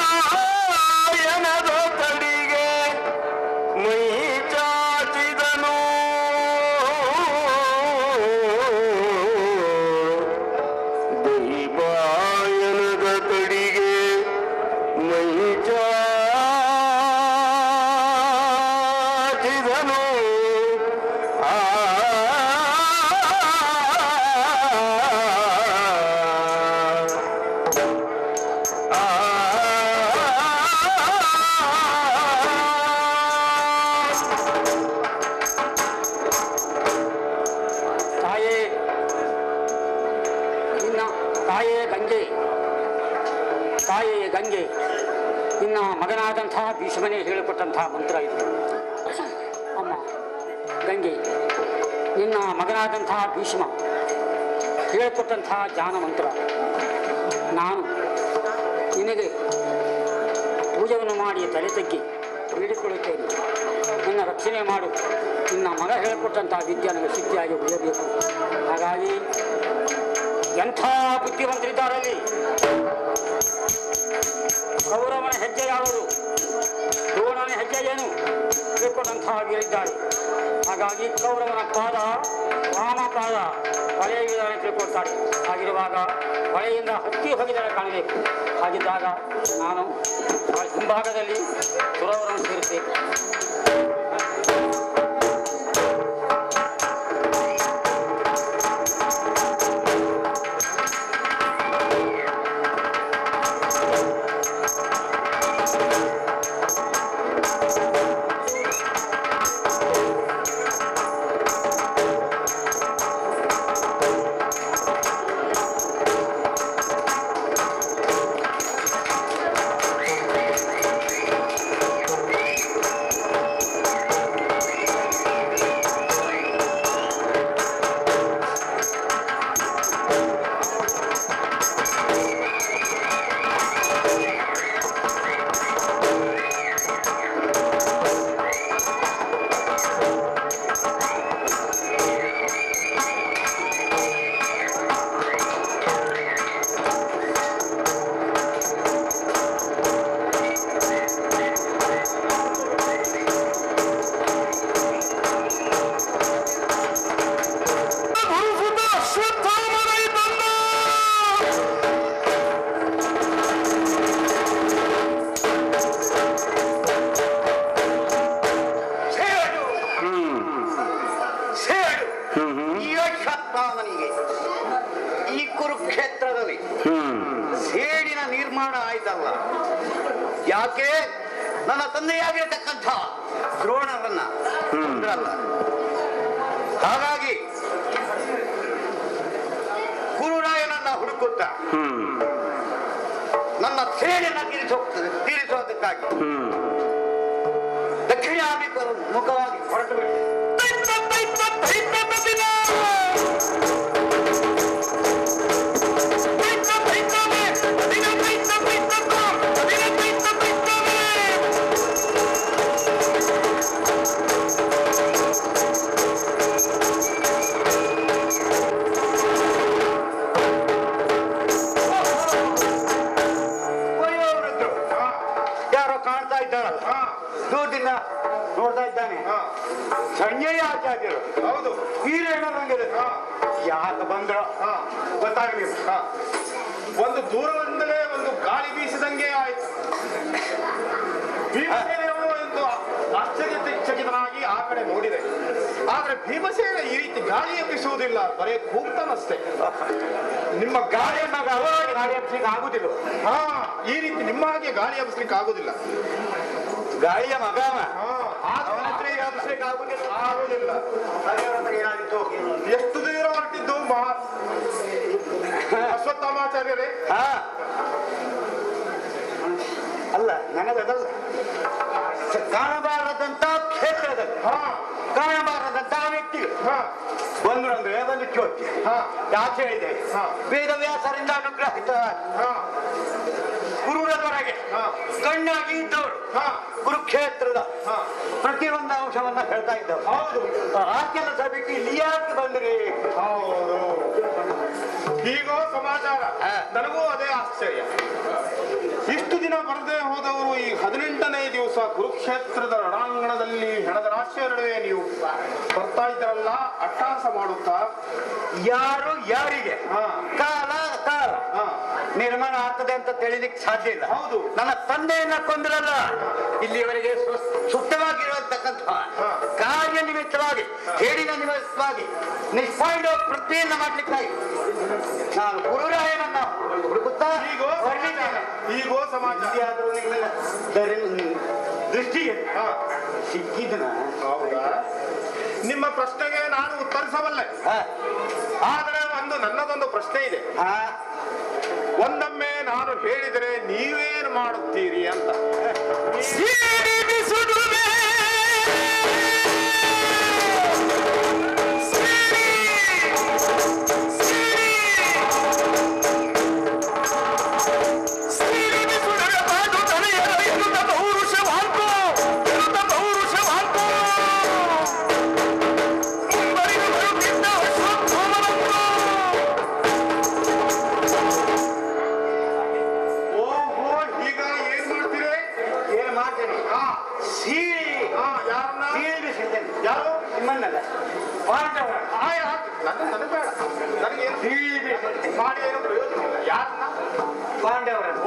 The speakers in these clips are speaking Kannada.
ದೀಪಾಯನದ ತಡಿಗೆ ಮೈ ಚಾಚಿದನು. ದೀಪಾಯನದ ತಡಿಗೆ ಮೈ ಚಾಚಿದನು. ತಾಯೇ ಗಂಗೆ, ನಿನ್ನ ಮಗನಾದಂತಹ ಭೀಷ್ಮನೇ ಹೇಳಿಕೊಟ್ಟಂತಹ ಮಂತ್ರ ಇದು. ಅಮ್ಮ ಗಂಗೆ, ನಿನ್ನ ಮಗನಾದಂತಹ ಭೀಷ್ಮ ಹೇಳಿಕೊಟ್ಟಂತಹ ಜ್ಞಾನ ಮಂತ್ರ ನಾನು ನಿನಗೆ ಪೂಜೆಯನ್ನು ಮಾಡಿ ತಲೆ ತಗ್ಗಿ ಬೇಡಿಕೊಳ್ಳುತ್ತೇನೆ. ನನ್ನ ರಕ್ಷಣೆ ಮಾಡು. ನಿನ್ನ ಮಗ ಹೇಳಿಕೊಟ್ಟಂತಹ ವಿದ್ಯೆ ನನಗೆ ಸಿದ್ಧಿಯಾಗಿ ಉಳಿಯಬೇಕು. ಹಾಗಾಗಿ ಎಂಥ ಬುದ್ಧಿವಂತರಿದ್ದಾರಲ್ಲಿ. ಕೌರವನ ಹೆಜ್ಜೆ ಯಾವುದು, ದ್ರೋಣನ ಹೆಜ್ಜೆ ಏನು ತಿಳ್ಕೊಂಡಂತಹ ವೀರಿದ್ದಾರೆ. ಹಾಗಾಗಿ ಕೌರವನ ಪಾದ ವಾಮಪಾದ ಹೊಳೆಯ ವಿಧಾನ ತಿಳ್ಕೊಳ್ತಾರೆ. ಹಾಗಿರುವಾಗ ಹೊಳೆಯಿಂದ ಹತ್ತಿ ಹೋಗಿದರೆ ಕಾಣಬೇಕು. ಹಾಗಿದ್ದಾಗ ನಾನು ಹಿಂಭಾಗದಲ್ಲಿ ಕೌರವರನ್ನು ಸೇರುತ್ತೇನೆ. ಈ ಕುರುಕ್ಷೇತ್ರದಲ್ಲಿ ಸೇಡಿನ ನಿರ್ಮಾಣ ಆಯ್ತಲ್ಲ, ಯಾಕೆ ನನ್ನ ತಂದೆಯಾಗಿರತಕ್ಕಂಥ ದ್ರೋಣರನ್ನ ಅಂದ್ರಲ್ಲ. ಹಾಗಾಗಿ ಗುರುರಾಯನನ್ನ ಹುಡುಕುತ್ತ ನನ್ನ ಸೇಡಿನ ತೀರಿಸೋದಕ್ಕಾಗಿ ದಕ್ಷಿಣಾಭಿಮುಖ ಮುಖವಾಗಿ ಹೊರಟು ಬಿಟ್ಟೆ. ಯಾರೋ ಕಾಣ್ತಾ ಇದ್ದಾರಲ್ಲ, ದೂರದಿಂದ ನೋಡ್ತಾ ಇದ್ದಾನೆ. ಸಂಜಯ ಆಚಾರ್ಯರು, ಹೌದು, ವೀರೇಣ ಬಂದಿದೆ. ಯಾಕೆ ಬಂದ್ರ ಗೊತ್ತಾಗಲಿಲ್ಲ. ಒಂದು ದೂರದಿಂದಲೇ ಒಂದು ಗಾಳಿ ಬೀಸಿದಂಗೆ ಆಯ್ತು. ಭೀಮಸೇನೆಯವರು ಎಂದು ಆಶ್ಚರ್ಯಚಕಿತನಾಗಿ ಆ ಕಡೆ ನೋಡಿದೆ. ಆದ್ರೆ ಭೀಮಸೇನ ಈ ರೀತಿ ಗಾಳಿ ಎಬ್ಬಿಸುವುದಿಲ್ಲ, ಬರೇ ಕೂಗ್ತಾನಷ್ಟೇ. ನಿಮ್ಮ ಗಾಳಿಯನ್ನ ಗಾಳಿ ಎಬ್ಬಿಸ್ಲಿಕ್ಕೆ ಆಗುದಿಲ್ಲ. ಈ ರೀತಿ ನಿಮ್ಮ ಹಾಗೆ ಗಾಳಿ ಎಬ್ಬಿಸ್ಲಿಕ್ಕೆ ಆಗುದಿಲ್ಲ. ಗಾಳಿಯ ಮಗ ಎಬ್ಬಿಸ್ಲಿಕ್ಕೆ ಆಗುದಿಲ್ಲ. ಏನಾಗಿತ್ತು? ಎಷ್ಟು ದೂರ ಹೊರಟಿದ್ದು ಅಶ್ವತ್ಥಾಮಾಚಾರ್ಯರೇ? ಅಲ್ಲ, ನನಗದಲ್ಲ, ಕಾಣಬಾರದಂತ ಕ್ಷೇತ್ರದಲ್ಲಿ ಕಾಣಬಾರದಂತ ವ್ಯಕ್ತಿಗಳು ಬಂದ್ರು ಅಂದ್ರೆ ಒಂದು ಚೋದ್ಯ. ಯಾಕೆ ಹೇಳಿದೆ? ವೇದವ್ಯಾಸರಿಂದ ಅನುಗ್ರಹಿತ ಗುರುರದವರೆಗೆ ಕಣ್ಣಾಗಿ ಇದ್ದವರು ಕುರುಕ್ಷೇತ್ರದ ಪ್ರತಿಯೊಂದು ಅಂಶವನ್ನ ಹೇಳ್ತಾ ಇದ್ದವರು. ಆ ಕೆಲಸ ಬಿಟ್ಟು ಇಲ್ಲಿ ಯಾಕೆ ಬಂದ್ರಿ? ಹೀಗೋ ಸಮಾಚಾರ. ನನಗೂ ಅದೇ ಆಶ್ಚರ್ಯ. ಇಷ್ಟು ದಿನ ಬರದೇ ಹೋದವರು ಈ 18ನೇ ದಿವಸ ಕುರುಕ್ಷೇತ್ರದ ರಣಾಂಗಣದಲ್ಲಿ ಹೆಣದ ರಾಶಿಯ ನಡುವೆ ನೀವು ಬರ್ತಾ ಇದ್ದಾರಲ್ಲ, ಅಟ್ಟಹಾಸ ಮಾಡುತ್ತಾ. ಯಾರು ಯಾರಿಗೆ ಕಾಲ ಕಾಲ ನಿರ್ಮಾಣ ಆಗ್ತದೆ ಅಂತ ತಿಳಿಲಿಕ್ಕೆ ಸಾಧ್ಯ ಇಲ್ಲ. ಹೌದು. ನನ್ನ ತಂದೆಯನ್ನ ಕೊಂದ್ರಲ್ಲ, ಇಲ್ಲಿಯವರೆಗೆ ಸುಪ್ತವಾಗಿರುವಂತಕ್ಕಂಥ ಕಾರ್ಯ ನಿಮಿತ್ತವಾಗಿ, ಹೇಳಿನ ನಿಮಿತ್ತವಾಗಿ ನಿಷ್ಪಾಂಡ ಪೃಥ್ವಿಯನ್ನ ಮಾಡ್ಲಿಕ್ಕಾಗಿ ನಾನು ಗುರುರಾಯನನ್ನ ಹುಡುಕುತ್ತಾ ಈಗೋ ಸಮಾಜ ದೃಷ್ಟಿಗೆ ಸಿಕ್ಕಿದನ. ಹೌದಾ? ನಿಮ್ಮ ಪ್ರಶ್ನೆಗೆ ನಾನು ಉತ್ತರಿಸಬಲ್ಲೆ, ಆದರೆ ನನ್ನದೊಂದು ಪ್ರಶ್ನೆ ಇದೆ. ಒಂದೊಮ್ಮೆ ನಾನು ಹೇಳಿದರೆ ನೀವೇನು ಮಾಡುತ್ತೀರಿ ಅಂತ.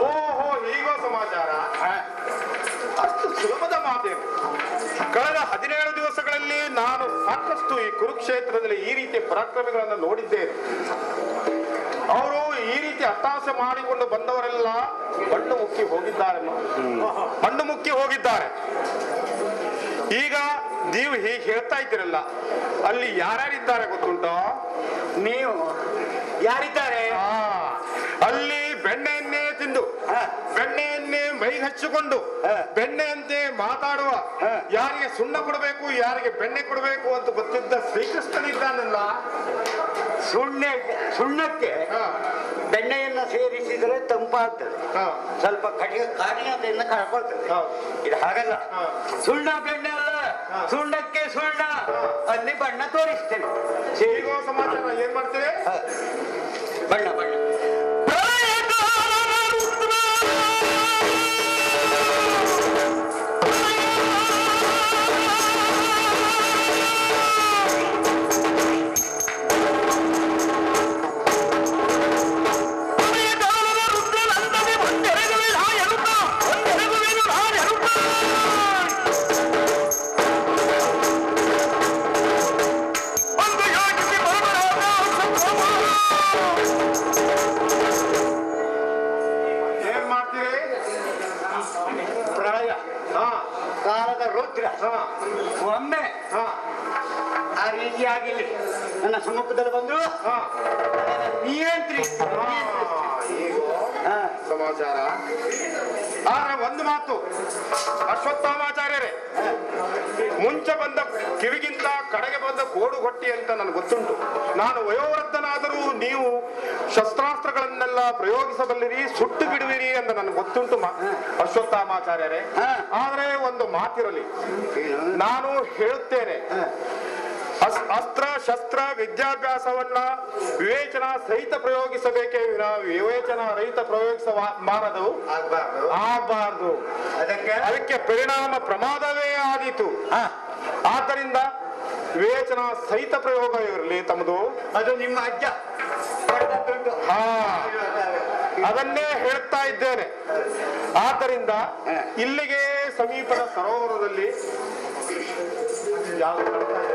ಓಹೋ, ಹೀಗೋ ಸಮಾಚಾರ. ಅಷ್ಟು ಸುಲಭದ ಮಾತೇನು? ಕಳೆದ 17 ದಿವಸಗಳಲ್ಲಿ ನಾನು ಸಾಕಷ್ಟು ಈ ಕುರುಕ್ಷೇತ್ರದಲ್ಲಿ ಈ ರೀತಿಯ ಪರಾಕ್ರಮಿಗಳನ್ನು ನೋಡಿದ್ದೇನೆ. ಅವರು ಈ ರೀತಿ ಅಟ್ಟಹಾಸ ಮಾಡಿಕೊಂಡು ಬಂದವರೆಲ್ಲ ಮಣ್ಣು ಮುಕ್ಕಿ ಹೋಗಿದ್ದಾರೆ. ಈಗ ನೀವು ಹೀಗೆ ಹೇಳ್ತಾ ಇದ್ದೀರಲ್ಲ, ಅಲ್ಲಿ ಯಾರ್ಯಾರಿದ್ದಾರೆ ಗೊತ್ತುಂಟೋ? ನೀವು ಯಾರಿದ್ದಾರೆ? ಅಲ್ಲಿ ಬೆಣ್ಣೆಯನ್ನೇ ತಿಂದು, ಬೆಣ್ಣೆಯನ್ನೇ ಮೈಗೆ ಹಚ್ಚಿಕೊಂಡು, ಬೆಣ್ಣೆಯಂತೆ ಮಾತಾಡುವ, ಯಾರಿಗೆ ಸುಣ್ಣ ಕೊಡಬೇಕು, ಯಾರಿಗೆ ಬೆಣ್ಣೆ ಕೊಡಬೇಕು ಅಂತ ಗೊತ್ತಿದ್ದ ಶ್ರೀಕೃಷ್ಣನಿದ್ದಾನಲ್ಲ. ಸುಣ್ಣಕ್ಕೆ ಬೆಣ್ಣೆಯನ್ನ ಸೇರಿಸಿದರೆ ತಂಪಾಗ್ತದೆ, ಸ್ವಲ್ಪ ಕಾಠಿಣ್ಯತೆಯಿಂದ ಕಳ್ಕೊಳ್ತದೆ. ಇದು ಹಾಗಲ್ಲ, ಸುಣ್ಣ ಬೆಣ್ಣೆ ಅಲ್ಲ, ಸುಣ್ಣಕ್ಕೆ ಸುಣ್ಣ. ಅಲ್ಲಿ ಬಣ್ಣ ತೋರಿಸ್ತೇನೆ. ಹೇಗೋ ಸಮಾಚಾರ ಏನ್ ಮಾಡ್ತೀರಿ? ಬಣ್ಣ ಬಣ್ಣ ಕಾಲದ ರುದ್ರ ಒಮ್ಮೆ ಆ ರೀತಿಯಾಗಿಲ್ಲ ನನ್ನ ಸಮ್ಮುಖದಲ್ಲಿ ಬಂದ್ರು ನಿಯಂತ್ರಿ ಸಮಾಚಾರ. ಆದ್ರೆ ಒಂದು ಮಾತು, ಅಶ್ವತ್ಥಾಮಾಚಾರ್ಯರೇ, ಮುಂಚೆ ಬಂದ ಕಿವಿಗಿಂತ ಕಡೆಗೆ ಬಂದ ಕೋಡು ಹೊಟ್ಟಿ ಅಂತ ನನಗೆ ಗೊತ್ತುಂಟು. ನಾನು ವಯೋವೃದ್ಧನಾದರೂ ನೀವು ಶಸ್ತ್ರಾಸ್ತ್ರಗಳನ್ನೆಲ್ಲ ಪ್ರಯೋಗಿಸಬಲ್ಲಿರಿ, ಸುಟ್ಟು ಬಿಡುವಿರಿ ಅಂತ ನನಗೆ ಗೊತ್ತುಂಟು ಅಶ್ವತ್ಥಾಮಾಚಾರ್ಯರೇ. ಆದ್ರೆ ಒಂದು ಮಾತಿರಲಿ, ನಾನು ಹೇಳುತ್ತೇನೆ, ಅಸ್ತ್ರ ಶಸ್ತ್ರ ವಿದ್ಯಾಭ್ಯಾಸವನ್ನ ವಿವೇಚನ ಸಹಿತ ಪ್ರಯೋಗಿಸಬೇಕೇ ವಿನ ವಿವೇಚನ ರಹಿತ ಪ್ರಯೋಗಿಸಬಾರದು, ಆಗಬಾರದು. ಅದಕ್ಕೆ ಪರಿಣಾಮ ಪ್ರಮಾದವೇ ಆದೀತು. ಆದ್ದರಿಂದ ವಿವೇಚನ ಸಹಿತ ಪ್ರಯೋಗ ಇರಲಿ ತಮ್ಮದು. ಅದು ನಿಮ್ಮ ಅಜ್ಜ ಅದನ್ನೇ ಹೇಳ್ತಾ ಇದ್ದೇನೆ. ಆದ್ದರಿಂದ ಇಲ್ಲಿಗೆ ಸಮೀಪದ ಸರೋವರದಲ್ಲಿ ಯಾವುದು ಕಾಣ್ತಾ ಇದೆ?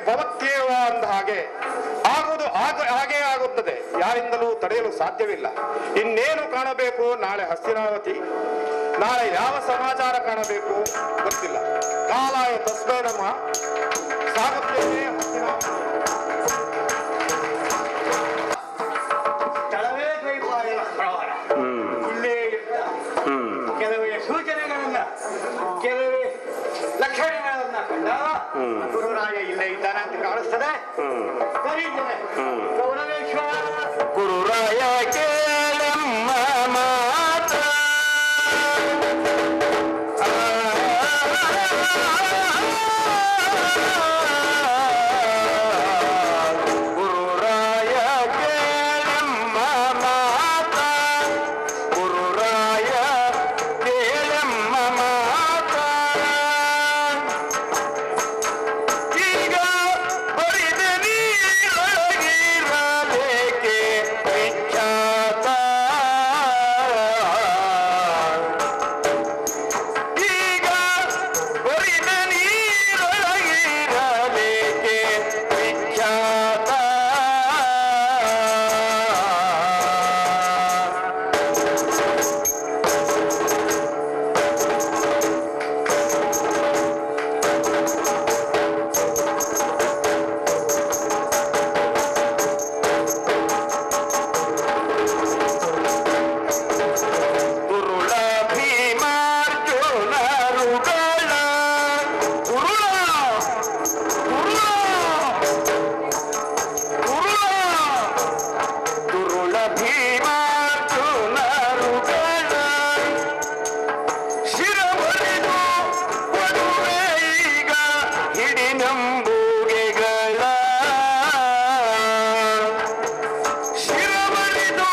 ಭವತ್ಯೇವ ಅಂದ ಹಾಗೆ ಆಗುವುದು ಹಾಗೇ ಆಗುತ್ತದೆ, ಯಾರಿಂದಲೂ ತಡೆಯಲು ಸಾಧ್ಯವಿಲ್ಲ. ಇನ್ನೇನು ಕಾಣಬೇಕು? ನಾಳೆ ಹಸ್ತಿನಾವತಿ, ನಾಳೆ ಯಾವ ಸಮಾಚಾರ ಕಾಣಬೇಕು ಗೊತ್ತಿಲ್ಲ. ಕಾಲಾಯ ತಸ್ಮೈ ನಮಃ. ಸಾಗುತ್ತೇನೆ ಹಸ್ತಿನಾವತಿ. ಸ್ಥಳವೇ ಕೈಪಾಡಿನ ಪ್ರವಾರ. ಇಲ್ಲೇ ಕೆಲವೇ ಸೂಚನೆಗಳನ್ನ, ಕೆಲವೇ ಲಕ್ಷಣಗಳನ್ನು ಅವನ ಕಂಡ ಗುರುರಾಯ ಇಲ್ಲೇ ಇದ್ದಾನೆ ಅಂತ ಕಾಣಿಸ್ತದೆ. ಕರೀತೇನೆ ಗೌರವೇಶ್ವರ. ಗುರುರಾಯ ಕೇಳಮ್ಮ ಮಾತ ಗುರುರಾಯ ಕೇಳಮ್ಮ ಮಾತ ಗುರುರಾಯ ಕೇಳಮ್ಮ ಮಾತ ಈಗ ಬರಿದ ನೀರೊಳಗಿರಲೇಕೆ ವಿಖ್ಯಾತ ಈಗ ಬರಿದ ನೀರೊಳಗಿರಲೇಕೆ ವಿಖ್ಯಾತ ಗುರುಳ ಭೀಮಾರ್ಜುನರುಗಳ ಗುರುಳ ಗುರುಳ ಗುರುಳ ಗುರುಳ ಭೀಮಾರ್ಜುನರುಗಳ ಶಿರಬರಿದು ಕೊಡುವೆ ಈಗ ಹಿಡಿನಂಬುಗೆಗಳ ಶಿರಬರಿದು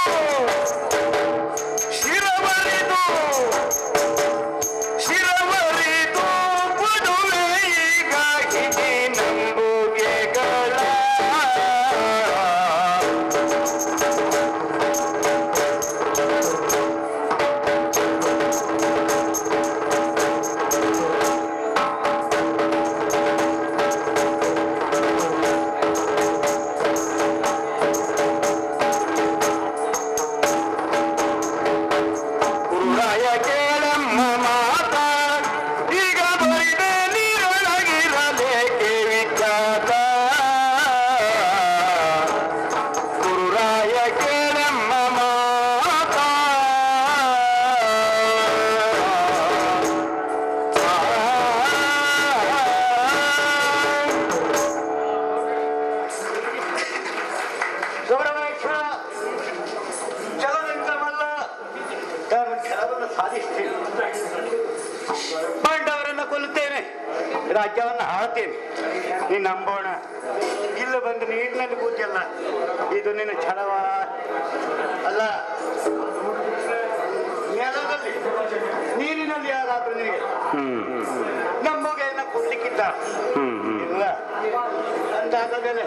ಶಿರವರಿದು ಶಿರವರಿದು ಕೊಡುವೆ ಈಗ ಹಿಡಿನಂಬುಗೆಗಳ ಗುರುರಾಯ ಕೇಳಮ್ಮ ಮಾತ ಈಗ ಬರಿದ ನೀರೊಳಗಿರಲೇಕೆ ವಿಖ್ಯಾತ ಗುರುರಾಯ ಕೇಳಮ್ಮ ಮಾತ ಗೌರವೇಶ್ವರ ಚಲನಿಂದವಲ್ಲ, ನಾನು ಛಲವನ್ನು ಸಾಧಿಸ್ತೇನೆ. ಪಾಂಡವರನ್ನ ಕೊಲ್ಲುತ್ತೇನೆ, ರಾಜ್ಯವನ್ನು ಆಳ್ತೇನೆ. ನೀನು ನಂಬೋಣ. ಇಲ್ಲ ಬಂದು ನೀರಿನಲ್ಲಿ ಕೂತಿಯಲ್ಲ, ಇದು ನಿನ್ನ ಛಲವ ಅಲ್ಲ. ನೆಲದಲ್ಲಿ ನೀರಿನಲ್ಲಿ ಯಾರಾದ್ರೂ ನಿನಗೆ ನಂಬುಗೆಯನ್ನ ಕೊಡ್ಲಿಕ್ಕಿದ್ದ ಇಲ್ಲ ಅಂತಾದ ಮೇಲೆ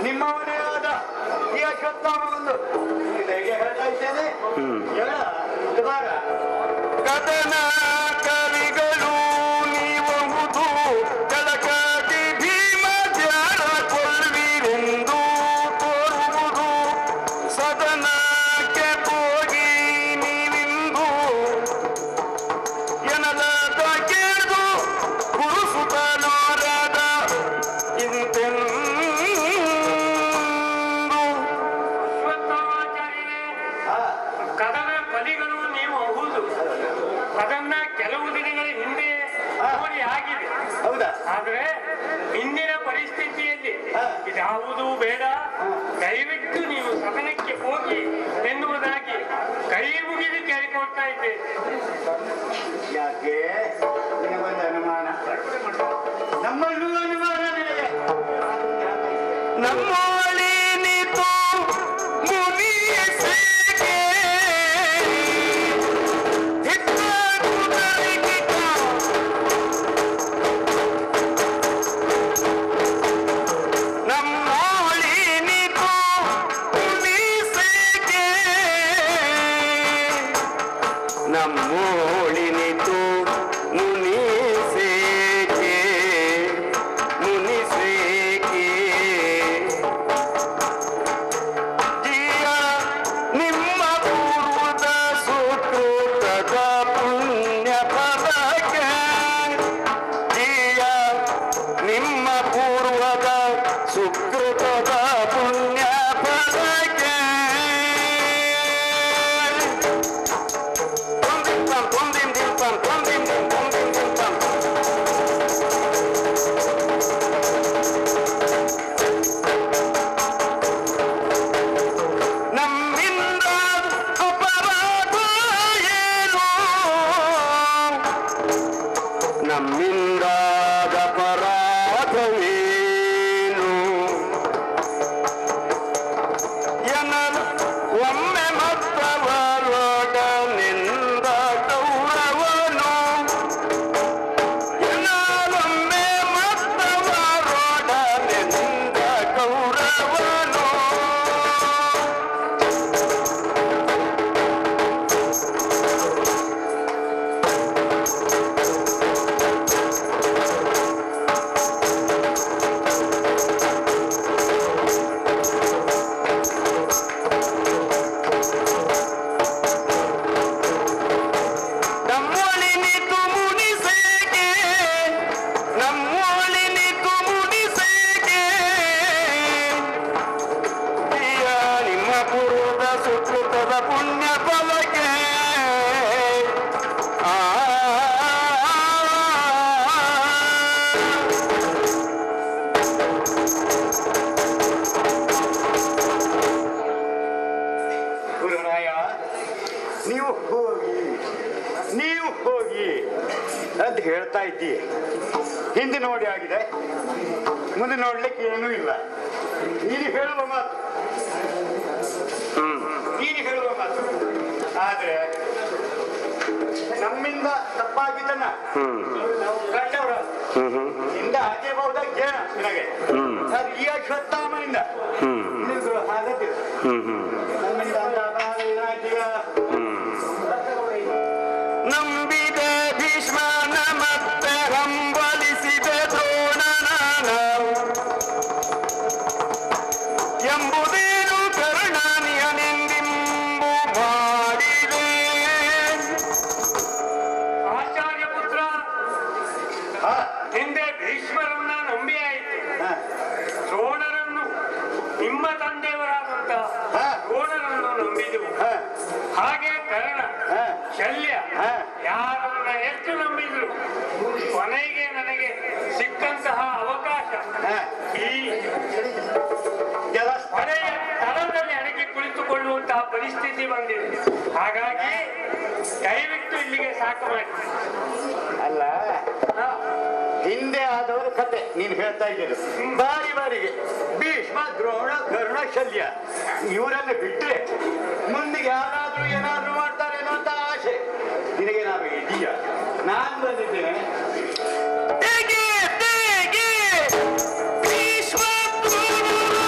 ನಿಮ್ಮವನೇ ಆದ ಈ ಅಶ್ವತ್ಥಾಮ ಬಂದು ಹೇಗೆ ಹೇಳ್ತಾ ಇದ್ದೇನೆ ಹೇಳ ದುಬಾರ. ಕದನ ಕವಿಗಳು ನೀವುದು ಕಳಕಾಗಿ ಭೀಮ ಜಾರ ಕೊಲ್ವಿರೆಂದು ತೋರುವುದು ಸದನಕ್ಕೆ ಹೋಗಿ ನೀವಿಂದು ಎನ್ನಲಾದ ಕೇಳು ಗುರುಸುತನಾರದ ಇಂತೆಂದು ಅಶ್ವತ್ಥಾಮಾಚಾರ್ಯರೇ, ಕದನ ಕಲಿಗಳು ನೀವು ಹೌದು. ಅದನ್ನ ಕೆಲವು ದಿನಗಳ ಹಿಂದೆ ನೋಡಿ ಆಗಿದೆ. ಹೌದಾ? ಆದ್ರೆ ಇಂದಿನ ಪರಿಸ್ಥಿತಿಯಲ್ಲಿ ಇದ್ಯಾವುದೂ ಬೇಡ, ದಯವಿಟ್ಟು ನೀವು ಸದನಕ್ಕೆ ಹೋಗಿ ಎನ್ನುವುದಾಗಿ ಕೈ ಮುಗಿದು ಕೇಳಿಕೊಳ್ತಾ ಇದ್ದೇನೆ. ಯಾಕೆ ನಿನಗೊಂದು ಅನುಮಾನ? ನಮ್ಮಲ್ಲೂ ಅನುಮಾನ ನಿನಗೆ. ನಮ್ಮೊಳಿನಿತು ಮುನಿಯಸಿಗೆ ಹಿತ್ತಾಗುತ್ತಲಿಗಿತ ನಮ್ಮೊಳಿನಿತು ಮುನಿಸಿಗೆ ನಮ್ಮೊಳಿನಿತು ನಮ್ಮಿಂದಾದ ಪರಾಧವೇನು ಎನ್ನಲು ಒಮ್ಮೆ ಮತ್ತವರೊಡನಿಂದ ಗೌರವನು ಎನ್ನಲೊಮ್ಮೆ ಮತ್ತವರೊಡನಿಂದ ಗೌರವನು ನಮ್ಮೊಳಿನಿತು ಮುನಿಸೇಗೆ ನಮ್ಮೊಳಿನಿತು ಮುನಿಸೇಗೆ ಪ್ರಿಯ ನಿಮ್ಮ ಪೂರ್ವದ ಸುಕೃತದ ಪುಣ್ಯ ಫಲಕ್ಕೆ ಆ ಗುರುರಾಯ ನೀವು ಹೋಗಿ ಅಂತ ಹೇಳ್ತಾ ಇದ್ದೀಯ. ಹಿಂದೆ ನೋಡಿ ಆಗಿದೆ, ಮುಂದೆ ನೋಡ್ಲಿಕ್ಕೆ ಏನೂ ಇಲ್ಲ. ನೀನು ಹೇಳುವ ಮಾತು ಆದ್ರೆ ನಮ್ಮಿಂದ ತಪ್ಪಾಗಿದ್ದನ್ನ ನಾವು ಕಂಡವ್ರ ಇಂದ ಹಾಕಬಹುದ ಜನ ನಿನಗೆ ಅದು ಈ ಅಶ್ವತ್ಥಾಮನಿಂದ ಹಾಗತ್ತಿಲ್ಲ. ನಮ್ಮಿಂದ ಅಂತ ಅಪರಾಧ ಏನಾಯ್ತೀಗ? ನಂಬಿದ ಭೀಷ್ಮನ ಮತ್ತೆ ಹಂಬಲಿಸಿದ ದ್ರೋಣನ ನಾವು ಎಂಬುದೇನು ಕರ್ಣನಿಯನೆಂದಿಂಬು ಮಾಡಿದೆ. ಆಚಾರ್ಯ ಪುತ್ರ ಹಾ, ಹಿಂದೆ ಭೀಷ್ಮರನ್ನ ನಂಬಿ ಆಯಿತು. ಹಾ, ದ್ರೋಣರನ್ನು ನಿಮ್ಮ ತಂದೆಯವರಾದಂತ ಹಾ. ದ್ರೋಣರನ್ನು ನಂಬಿದೆವು. ಹಾ, ಹಾಗೆ ಕರ್ಣ, ಹಾ, ಶಲ್ಯ ಹಾ. ಯಾರನ್ನ ಎಷ್ಟು ನಂಬಿದ್ರು ಕೊನೆಗೆ ನನಗೆ ಸಿಕ್ಕಂತಹ ಅವಕಾಶ ಹಾ. ಈ ಜಲ ಹೊಳೆಯ ತಳದಲ್ಲಿ ಅಡಗಿ ಕುಳಿತುಕೊಳ್ಳುವಂತಹ ಪರಿಸ್ಥಿತಿ ಬಂದಿದೆ. ಹಾಗಾಗಿ ದಯವಿಟ್ಟು ಇಲ್ಲಿಗೆ ಸಾಕು ಮಾಡಿ. ಅಲ್ಲ, ಹಿಂದೆ ಆದವರ ಕತೆ ನೀನು ಹೇಳ್ತಾ ಇದ್ದೀರಿ. ಬಾರಿಗೆ ಭೀಷ್ಮ, ದ್ರೋಣ, ಕರ್ಣ, ಶಲ್ಯ ಇವರನ್ನು ಬಿಟ್ಟರೆ ಮುಂದಿಗೆ ಯಾರಾದ್ರೂ ಏನಾದ್ರೂ ಮಾಡ್ತಾರೇನೋ ಅಂತ ಆಸೆ ನಿನಗೇನಾದ್ರೂ ಇದೆಯಾ? ನಾನು ಬಂದಿದ್ದೇನೆ. ಹೇಗೆ ಹೇಗೆ ಭೀಷ್ಮ ದ್ರೋಣರು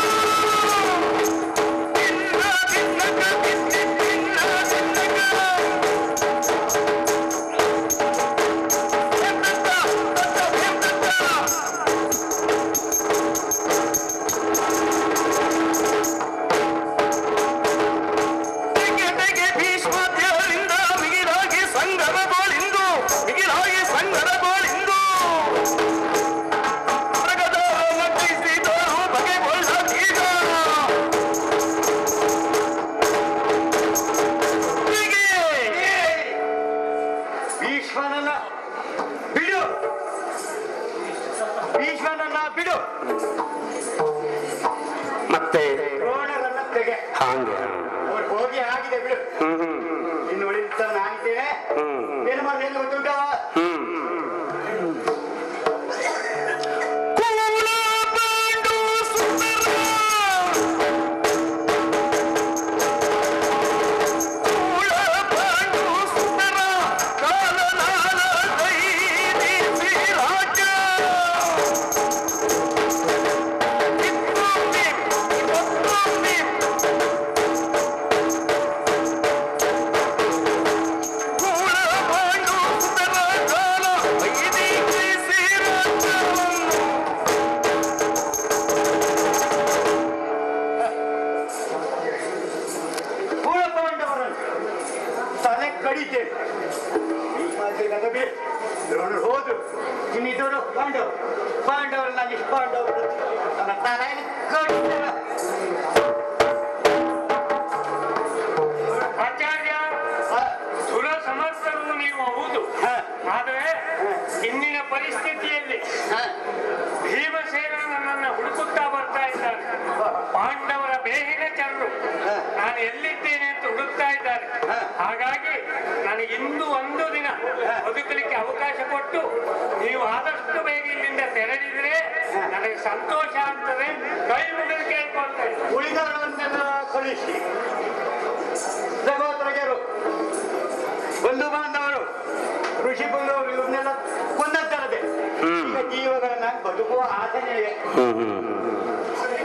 ಭಿನ್ನ ಭಿನ್ನಕ ಭಿನ್ನ ಭಿನ್ನ ಭಿನ್ನಕ ಹೆಂದತ್ತ ಹೆಂದತ್ತ ತೆಗೆ ಭೀಷ್ಮ ದೇವರಿಂದ ಮಿಗಿಲಾಗಿ ಸಂಗಮಗೋಳಿಂದು ಮಿಗಿಲಾಗಿ ಸಂಗಮಗೋಳಿಂದು ಮೃಗದವರು ನಟಿಸಿದವರು ಬಗೆಗೊಳ್ಳ ತೀಗ ಹೀಗೆ ಭೀಷ್ಮನನ್ನ ಬಿಡು, ಭೀಷ್ಮನನ್ನ ಬಿಡು, ಮತ್ತೆ ದ್ರೋಣರನ್ನ ತೆಗೆ. ಹಾಗೆ ಅವ್ರು ಹೋಗಿ ಆಗಿದೆ ಬಿಡು. ಇನ್ನು ಉಳಿದ ನಾನಿದ್ದೇನೆ. ಏನು ಮಾಡಿ ಏನು ಗೊತ್ತುಂಟ? ಕೂಲ ಪಾಂಡು ಸುಂದರ ಕೂಲ ಪಾಂಡು ಸುಂದರ ಕಾಲನಾಲ ದೈದಿಸಿ ರಾಜ ಇತ್ತೊಮ್ಮೆ ಇವತ್ತೊಮ್ಮೆ ಕೂಲ ಪಾಂಡು ಸುಂದರ ಕಾಲ ದೈದಿಸಿ ರಾಜವನ್ನು ಕೂಳಪಾಂಡವರನ್ನು ತಲೆ ಕಡಿತೇನೆ. ದ್ರೋಣರು ಹೋದ್ರು, ಇನ್ನಿದ್ದವರು ಪಾಂಡವರನ್ನ ನಿಷ್ಪಾಂಡವರು ನನ್ನ ತಲೆಯಲ್ಲಿ ಕಡಿತೇನೆ. ಆಚಾರ್ಯ ಸುರ ಸಮರ್ಥರು ನೀವು ಹೌದು. ಆದರೆ ಇಂದಿನ ಪರಿಸ್ಥಿತಿಯಲ್ಲಿ ಭೀಮಸೇನ ನನ್ನನ್ನು ಹುಡುಕುತ್ತಾ ಬರ್ತಾ ಇದ್ದಾರೆ. ಪಾಂಡವರ ಬೇಹಿನ ಚರರು ನಾನು ಎಲ್ಲಿದ್ದೇನೆ ಅಂತ ಹುಡುಕ್ತಾ ಇದ್ದಾರೆ. ಹಾಗಾಗಿ ನನಗೆ ಇಂದು ಒಂದು ದಿನ ಬದುಕಲಿಕ್ಕೆ ಅವಕಾಶ ಕೊಟ್ಟು ನೀವು ಸಂತೋಷ ಆಗ್ತದೆ. ಕೈ ಮುಗಿದು ಕೇಳ್ಕೊಳ್ತೇನೆ. ಉಳಿದವರನ್ನೆಲ್ಲ ಕಳಿಸಿ ಸಹೋದರರು, ಬಂಧು ಬಾಂಧವರು, ಋಷಿ ಬಂಧವರು ಇವನ್ನೆಲ್ಲ ಕೊಂದದ್ದಲ್ಲದೆ ಈಗ ಜೀವಗಳನ್ನ ಬದುಕುವ ಆಸನೆಗೆ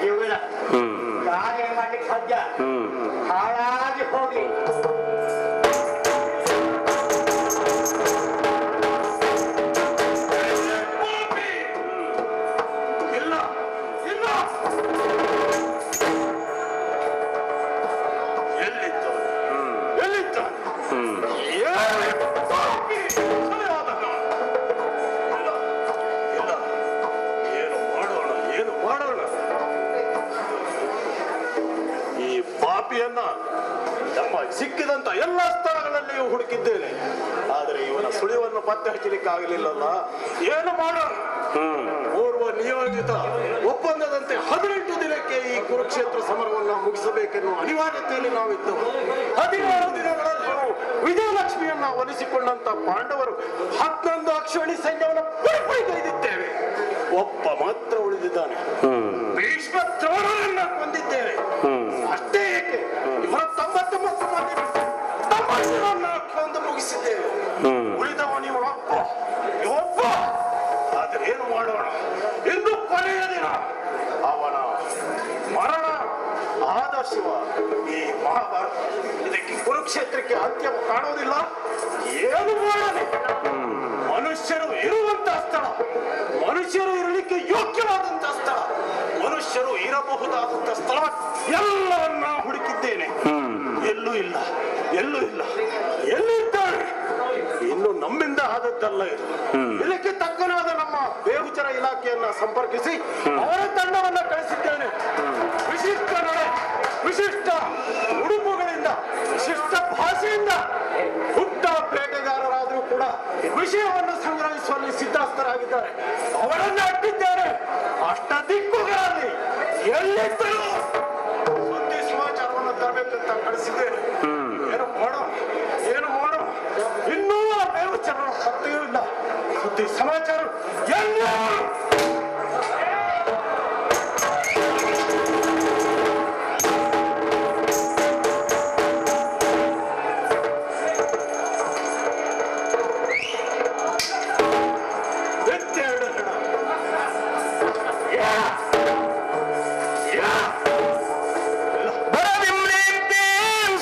ಇವುಗಳ ಕಾರ್ಯ ಮಾಡ್ಲಿಕ್ಕೆ ಸಾಧ್ಯ. ಹಾಳಾಗಿ ಹೋಗಿ ಇಲ್ಲ ಇಲ್ಲ ಎಲ್ಲಿದ್ದಾನೆ ಎಲ್ಲಿದ್ದಾನೆ ಏನು ಮಾಡೋಣ ಏನು ಮಾಡೋಣ ಈ ಪಾಪಿಯನ್ನ ನಮ್ಮ ಸಿಕ್ಕಿದಂತ ಎಲ್ಲ ಸ್ಥಳಗಳಲ್ಲಿಯೂ ಹುಡುಕಿದ್ದೇನೆ. ಆದರೆ ಇವನ ಸುಳಿವನ್ನು ಪತ್ತೆ ಹಚ್ಚಲಿಕ್ಕೆ ಆಗಲಿಲ್ಲಲ್ಲ. ಏನು ಮಾಡೋಣ? ಪೂರ್ವ ನಿಯೋಜಿತ ಒಪ್ಪಂದದಂತೆ 18 ದಿನಕ್ಕೆ ಈ ಕುರುಕ್ಷೇತ್ರ ಸಮರವನ್ನು ಮುಗಿಸಬೇಕೆನ್ನುವ ಅನಿವಾರ್ಯತೆಯಲ್ಲಿ ನಾವಿದ್ದೆವು. 16 ದಿನಗಳಲ್ಲಿ ವಿಜಯಲಕ್ಷ್ಮಿಯನ್ನ ಒಲಿಸಿಕೊಂಡಂತ ಪಾಂಡವರು 11 ಅಕ್ಷೋಣಿ ಸೈನ್ಯವನ್ನು ಪುಡಿಗೈದಿದ್ದೇವೆ. ಒಬ್ಬ ಮಾತ್ರ ಉಳಿದಿದ್ದಾನೆ. ಭೀಷ್ಮ ದ್ರೋಣರನ್ನ ಕೊಂದಿದ್ದೇವೆ. ಅಷ್ಟೇ ಏಕೆ, ಇವರ 99 ಮಂದಿ ತಮ್ಮಣ್ಣರನ್ನ ಕೊಂದು ಮುಗಿಸಿದ್ದೇವೆ. ಉಳಿದವನು ಇವೊಬ್ಬ. ಆದರೆ ಏನು ಮಾಡೋಣ? ಇಂದು ಕೊನೆಯ ದಿನ. ಅವನ ಮರಣ ಆದ ಶಿವ ಈ ಮಹಾಭಾರತ ಇದಕ್ಕೆ ಕುರುಕ್ಷೇತ್ರಕ್ಕೆ ಅಂತ್ಯ ಕಾಣುವುದಿಲ್ಲ. ಏನು ಮಾಡಲಿ? ಮನುಷ್ಯರು ಇರುವಂತಹ ಸ್ಥಳ, ಮನುಷ್ಯರು ಇರಲಿಕ್ಕೆ ಯೋಗ್ಯವಾದಂತಹ ಸ್ಥಳ, ಮನುಷ್ಯರು ಇರಬಹುದಾದಂತಹ ಸ್ಥಳ ಎಲ್ಲವನ್ನ ಹುಡುಕಿದ್ದೇನೆ. ಎಲ್ಲೂ ಇಲ್ಲ, ಎಲ್ಲೂ ಇಲ್ಲ. ಎಲ್ಲಿದ್ದಾನೆ? ಇನ್ನು ನಮ್ಮಿಂದ ಆದದ್ದಲ್ಲ ಇದು. ಇದಕ್ಕೆ ತಕ್ಕನಾದ ನಮ್ಮ ಬೇಹುಚರ ಇಲಾಖೆಯನ್ನ ಸಂಪರ್ಕಿಸಿ ಅವರ ತಂಡವನ್ನ ಕಳಿಸಿದ್ದೇನೆ. ವಿಶಿಷ್ಟ ನಡೆ, ವಿಶಿಷ್ಟ ಉಡುಪುಗಳಿಂದ, ವಿಶಿಷ್ಟ ಭಾಷೆಯಿಂದ ಹುಟ್ಟ ಬೇಟೆಗಾರರಾದರೂ ಕೂಡ ವಿಷಯವನ್ನು ಸಂಗ್ರಹಿಸುವಲ್ಲಿ ಸಿದ್ಧಸ್ಥರಾಗಿದ್ದಾರೆ. ಅವರನ್ನು ಅಟ್ಟಿದ್ದೇನೆ. ಅಷ್ಟ ದಿಕ್ಕುಗಳಲ್ಲಿ ಎಲ್ಲಿದ್ದರೂ ಸುದ್ದಿ ಸಮಾಚಾರವನ್ನು ತರಬೇಕಂತ ಕಳಿಸಿದ್ದೇನೆ. ಏನು ಮಾಡೋಣ? ಏನು ಮಾಡೋಣ? ಇನ್ನೂ ಆ ಬೇಹುಚರರ ಪತ್ತೆಯೂ ಇಲ್ಲ. ಸುದ್ದಿ ಸಮಾಚಾರ ಎಲ್ಲ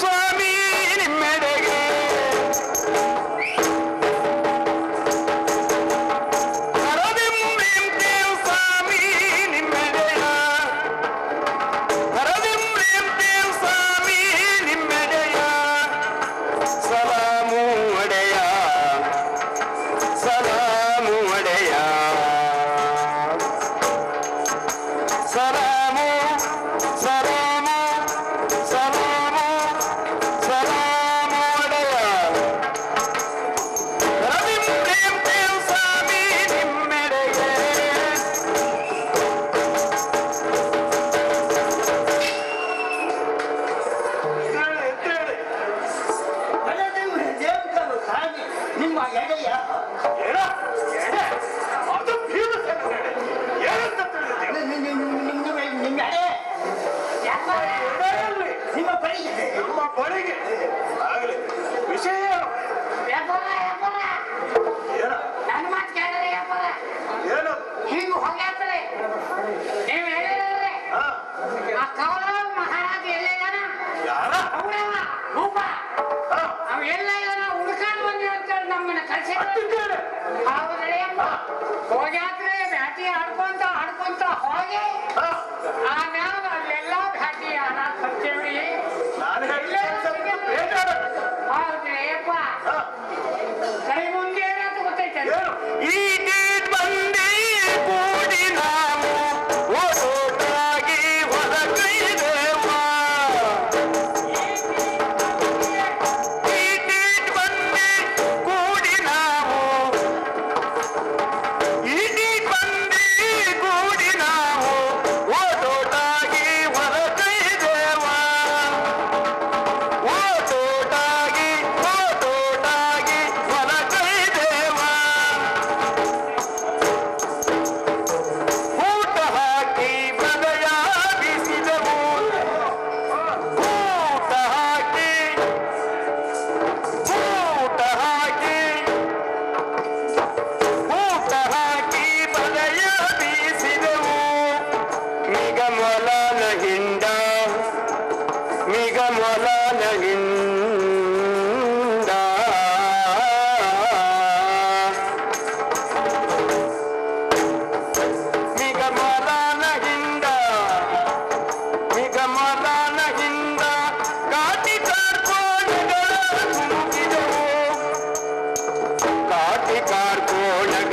ಸ್ವಾಮಿ ನಿಮ್ಮೆಡೆಗೆ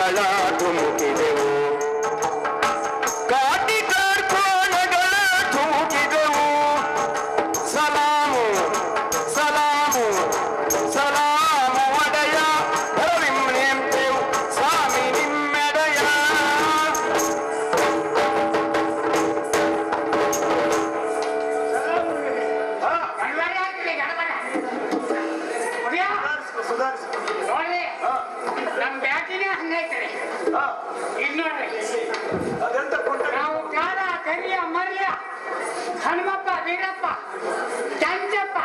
ಕಾರ್ಖಾನೆಗಳ ಧುಮುಕಿದೆವು ಕಾಟಿ ಕಾರ್ಖಾನೆಗಳ ಧುಮುಕಿದೆವು ಸಲಾಮು ಸಲಾಮು ಸಲಾಮು ಒಡೆಯ ಭರವಿಂಬೆಂತೆವು ಸ್ವಾಮಿ ನಿಮ್ಮೆಡೆಯ ನೋಡ್ರಿ ನಮ್ ಬ್ಯಾಟಿನೇ ಹಂಗೈತ್ರಿ ಇದ್ ನೋಡ್ರಿ ಅದೆಂತ ಕೊಟ್ಟ ನಾವು ಕಾಲ ಕರಿಯ ಮರ್ಯ ಹನುಮಪ್ಪ ವೀರಪ್ಪ ಚಂಚಪ್ಪ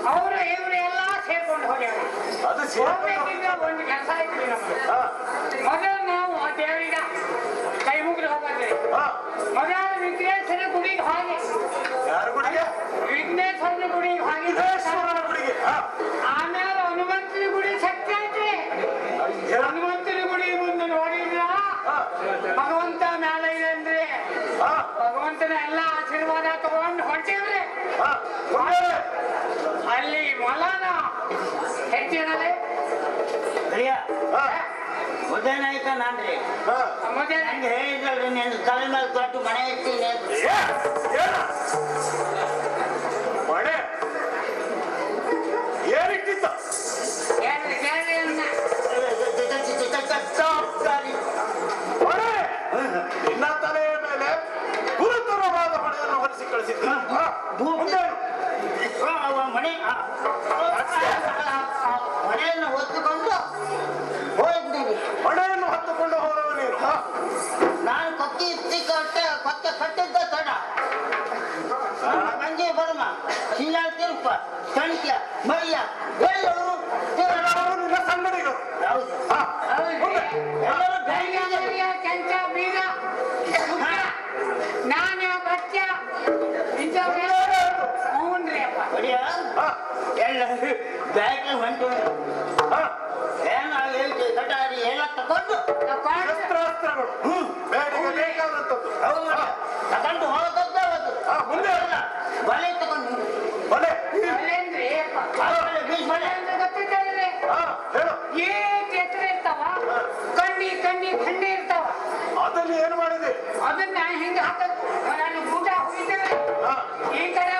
ಅವರು ಇವ್ರು ಎಲ್ಲ ಸೇರ್ಕೊಂಡು ಹೋಗ್ಯಾರ ಅದು ಹೋಗ್ಬೇಕಿದ್ರೆ ಒಂದು ಕೆಲಸ ಐತ್ರಿ ನಮ್ಗೆ ಮೊದಲು ನಾವು ದೇವರಿಗೆ ಕೈ ಮುಗಿದು ಹೋಗ್ರಿ ಮೊದಲು ವಿಘ್ನೇಶ್ವರ ಗುಡಿಗೆ ಹೋಗಿ ಯಾರ ಗುಡಿಗೆ ವಿಘ್ನೇಶ್ವರನ ಗುಡಿಗೆ ಹೋಗಿ ವಿಘ್ನೇಶ್ವರನ ಗುಡಿಗೆ ಆಮೇಲೆ ಹನುಮಂತನ ಗುಡಿ ಶಕ್ತಿ ಐತಿ ಹನುಮಂತನ ಗುಡಿ ಮುಂದೆ ನೋಡಿದ್ರ ಭಗವಂತ ಮ್ಯಾಲ ಇದೆ ಅಂದ್ರೆ ಭಗವಂತನ ಎಲ್ಲ ಆಶೀರ್ವಾದ ತಗೊಂಡು ಹೊಂಟಿವ್ರಿ ಅಲ್ಲಿ ಮೊಲನ ಹೆಚ್ಚಿನದೆ ಮುದ್ದೇನಾಯ್ತ ನಾನ್ರಿ ಮೊದಲ ನಂಗೆ ಹೇಳಿದ್ರಲ್ರಿ ನೀನು ತಲೆ ಮೇಲೆ ತೊಟ್ಟು ಮನೆ ಇರ್ತೀನಿ ಮನೆ ಏನಿಟ್ಟಿದ್ದ ಹೇಳ್ರಿ ಹೇಳ್ರಿ ಅನ್ನ ಹೊಣೆ ನಿನ್ನ ತಲೆಯ ಮೇಲೆ ಗುರುತರವಾದ ಹೊಣೆಯನ್ನು ಹೊರಿಸಿ ಕಳಿಸಿದ್ದ ಮನೆ ಮನೆಯನ್ನು ಹೊತ್ತುಕೊಂಡು ಹೋಗಿದ್ದೀನಿ ಹೊಣೆಯನ್ನು ಹೊತ್ತುಕೊಂಡು ಹೋದವ ನೀನು ನಾನು ಕೊಕ್ಕಿ ಕೊಕ್ಕೆ ಕಟ್ಟಿದ್ದ ತಡ ಮಂಜೆ ಬರಮ ಶಿಲಾ ತಿರುಪ ಕಣ್ಕ್ಯ ಮಯ್ಯ ಎಲ್ಲರೂ ಎಲ್ಲರೂ ನಿನ್ನ ಸಂಗಡಿಗರು ಹೌದು ಎಲ್ಲರೂ ಬೆಳಗ್ಗೆ ಕೆಂಚ ಬೀರ ನಾನು ಬಚ್ಚ ಹ್ಞೂನ್ರಿ ಅಪ್ಪ ಹೊಡಿಯ ಎಲ್ಲರೂ ಬ್ಯಾಗ್ಗೆ ಹೊಂಟು ಏನು ಹೇಳ್ತೀವಿ ಕಟಾರಿ ಎಲ್ಲ ತಗೊಂಡು ಶಸ್ತ್ರಾಸ್ತ್ರಗಳು ಬೇಡಿಗೆ ಬೇಕಾದಂಥದ್ದು ಹೌದು ತಗೊಂಡು ಹೋಗದ್ದ ಅವತ್ತು ಮುಂದೆ ಬಲೆ ತಗೊಂಡು ಬಲೆ ಅಲ್ಲೇನ್ರಿ ಅಪ್ಪ ಬೀಸ್ ಬಲೆ ಅಂದ್ರೆ ಗೊತ್ತಿದ್ದಲ್ರಿ ಹೇಳು ಏಟ್ ಎತ್ತರ ಇರ್ತಾವ ಖಂಡಿ ಇರ್ತಾವ ಅದನ್ನು ಏನು ಮಾಡಿದೆ ಅದನ್ನ ಹಿಂಗ ಹಾಕದ್ ನಾನು ಊಟ ಹೋಗಿದ್ದೇವೆ ಈ ಕಡೆ